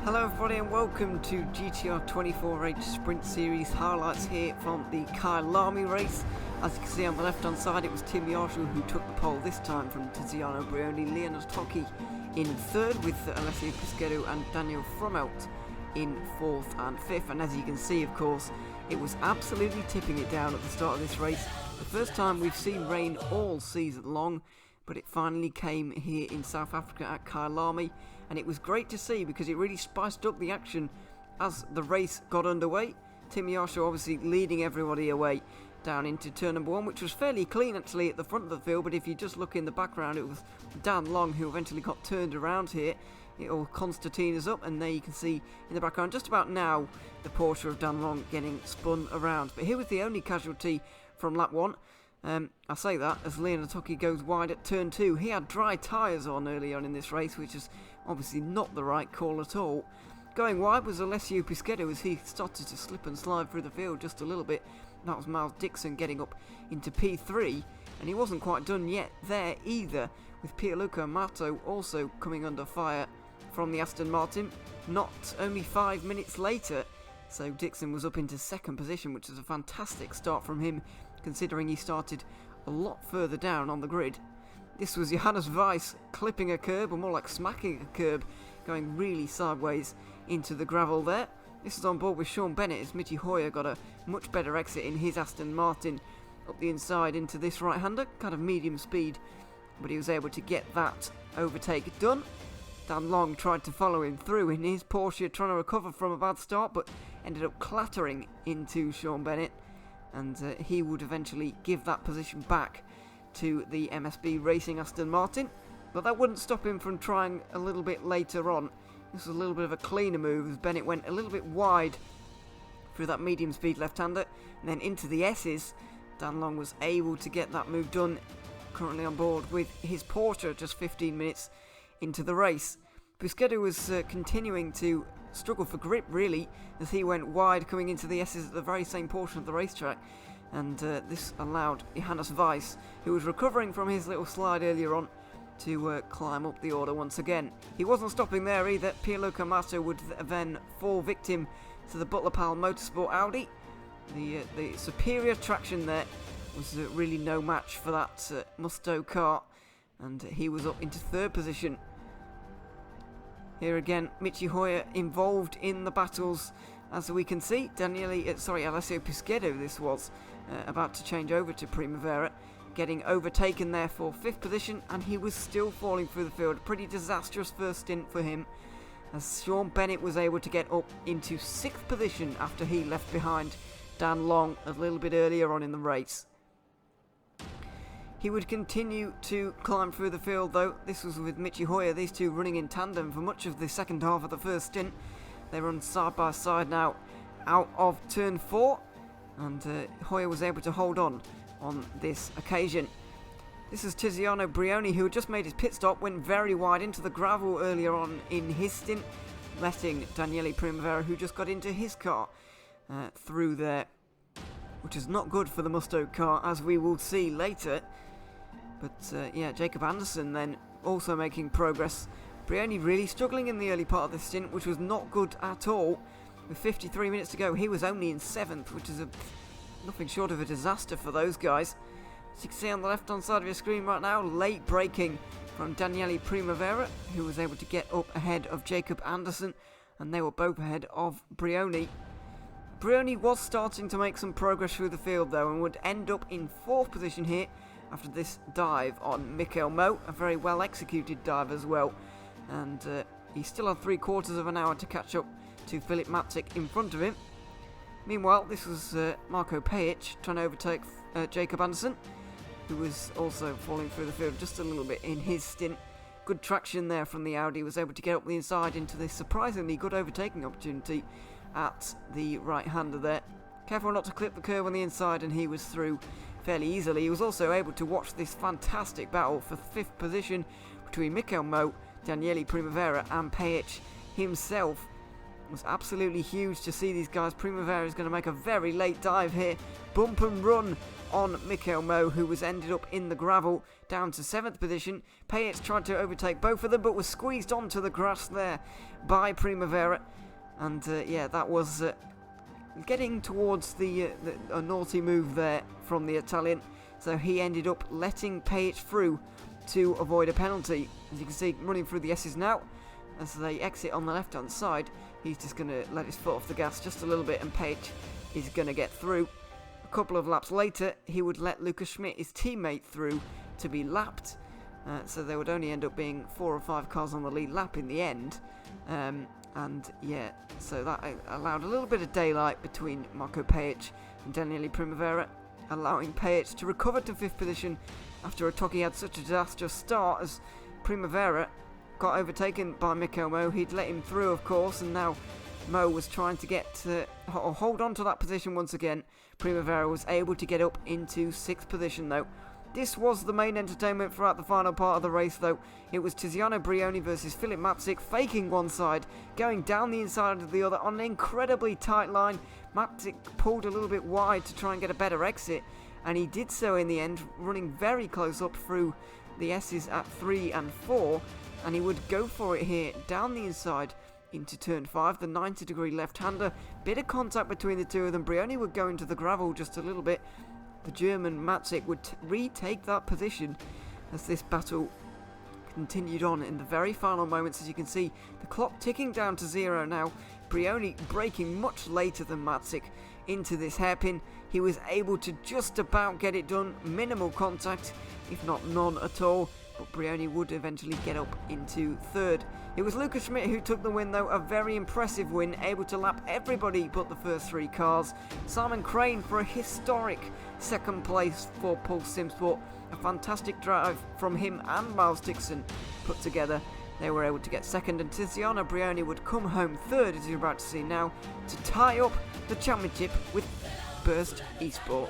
Hello everybody and welcome to GTR24H Sprint Series highlights here from the Kyalami race. As you can see on the left hand side, it was Tim Marshall who took the pole this time from Tiziano Brioni, Leonard Tocchi in third with Alessio Pisquetto and Daniel Fromelt in fourth and fifth. And as you can see, of course, it was absolutely tipping it down at the start of this race. The first time we've seen rain all season long, but it finally came here in South Africa at Kyalami, and it was great to see because it really spiced up the action as the race got underway. Tim Marshall obviously leading everybody away down into turn number one, which was fairly clean actually at the front of the field, but if you just look in the background, it was Dan Long who eventually got turned around here. All Constantine is up, and there you can see in the background just about now the Porsche of Dan Long getting spun around. But here was the only casualty from lap one. I say that as Leonard Tocchi goes wide at turn 2. He had dry tyres on early on in this race, which is obviously not the right call at all. Going wide was Alessio Pisquetto as he started to slip and slide through the field just a little bit. That was Miles Dixon getting up into P3, and he wasn't quite done yet there either, with Pierluca Amato also coming under fire from the Aston Martin not only 5 minutes later. So Dixon was up into second position, which is a fantastic start from him, considering he started a lot further down on the grid. This was Johannes Weiss clipping a curb, or more like smacking a curb, going really sideways into the gravel there. This is on board with Sean Bennett as Michi Hoyer got a much better exit in his Aston Martin up the inside into this right-hander, kind of medium speed, but he was able to get that overtake done. Dan Long tried to follow him through in his Porsche, trying to recover from a bad start, but ended up clattering into Sean Bennett, and he would eventually give that position back to the MSB Racing Aston Martin, but that wouldn't stop him from trying a little bit later on. This was a little bit of a cleaner move as Bennett went a little bit wide through that medium speed left-hander, and then into the S's. Dan Long was able to get that move done, currently on board with his Porsche just 15 minutes into the race. Pisquetto was continuing to struggle for grip really as he went wide coming into the S's at the very same portion of the racetrack, and this allowed Johannes Weiss, who was recovering from his little slide earlier on, to climb up the order once again. He wasn't stopping there either. Pierluca Amato would then fall victim to the Butler Powell Motorsport Audi. The superior traction there was really no match for that Musto car, and he was up into third position. Here again, Michi Hoyer involved in the battles, as we can see. Alessio Pisquetto this was, about to change over to Primavera, getting overtaken there for fifth position, and he was still falling through the field. Pretty disastrous first stint for him, as Sean Bennett was able to get up into sixth position after he left behind Dan Long a little bit earlier on in the race. He would continue to climb through the field though. This was with Michi Hoyer, these two running in tandem for much of the second half of the first stint. They run side by side now out of turn 4, and Hoyer was able to hold on this occasion. This is Tiziano Brioni, who had just made his pit stop, went very wide into the gravel earlier on in his stint, letting Daniele Primavera, who just got into his car, through there, which is not good for the Musto car, as we will see later. But Jacob Anderson then also making progress. Brioni really struggling in the early part of the stint, which was not good at all. With 53 minutes to go, he was only in 7th, which is nothing short of a disaster for those guys. As you can see on the left-hand side of your screen right now, late braking from Daniele Primavera, who was able to get up ahead of Jacob Anderson, and they were both ahead of Brioni. Brioni was starting to make some progress through the field though, and would end up in 4th position here after this dive on Mikkel Mo, a very well executed dive as well, and he still had 3/4 of an hour to catch up to Filip Matic in front of him. Meanwhile, this was Marko Pajic trying to overtake Jacob Anderson, who was also falling through the field just a little bit in his stint. Good traction there from the Audi, was able to get up the inside into this surprisingly good overtaking opportunity at the right-hander there. Careful not to clip the curve on the inside, and he was through fairly easily. He was also able to watch this fantastic battle for 5th position between Mikkel Mo, Daniele Primavera and Pajic himself. was absolutely huge to see these guys. Primavera is going to make a very late dive here. Bump and run on Mikhail Mo, who was ended up in the gravel, down to 7th position. Payet tried to overtake both of them, but was squeezed onto the grass there by Primavera. And yeah, that was getting towards a naughty move there from the Italian. So he ended up letting Payet through to avoid a penalty. As you can see, running through the S's now. As they exit on the left-hand side, he's just going to let his foot off the gas just a little bit, and Payet is going to get through. A couple of laps later, he would let Lucas Schmidt, his teammate, through to be lapped. So there would only end up being 4 or 5 cars on the lead lap in the end. And yeah, so that allowed a little bit of daylight between Marco Payet and Daniele Primavera, allowing Payet to recover to 5th position after Otoki had such a disastrous start. As Primavera got overtaken by Mikhail Mo, he'd let him through, of course, and now Mo was trying to hold on to that position once again. Primavera was able to get up into 6th position though. This was the main entertainment throughout the final part of the race though. It was Tiziano Brioni versus Philip Matzik, faking one side, going down the inside of the other on an incredibly tight line. Matzik pulled a little bit wide to try and get a better exit, and he did so in the end, running very close up through the S's at 3 and 4, and he would go for it here down the inside into turn 5, the 90-degree left-hander. Bit of contact between the two of them. Brioni would go into the gravel just a little bit. The German Matzik would retake that position as this battle continued on in the very final moments. As you can see, the clock ticking down to 0 now. Brioni braking much later than Matzik into this hairpin. He was able to just about get it done. Minimal contact, if not none at all. But Brioni would eventually get up into 3rd. It was Lucas Schmidt who took the win though, a very impressive win, able to lap everybody but the first 3 cars. Simon Crane for a historic 2nd place for Pulse Simsport. A fantastic drive from him and Miles Dixon put together. They were able to get 2nd, and Tiziano Brioni would come home 3rd, as you're about to see now, to tie up the championship with Burst E-sport.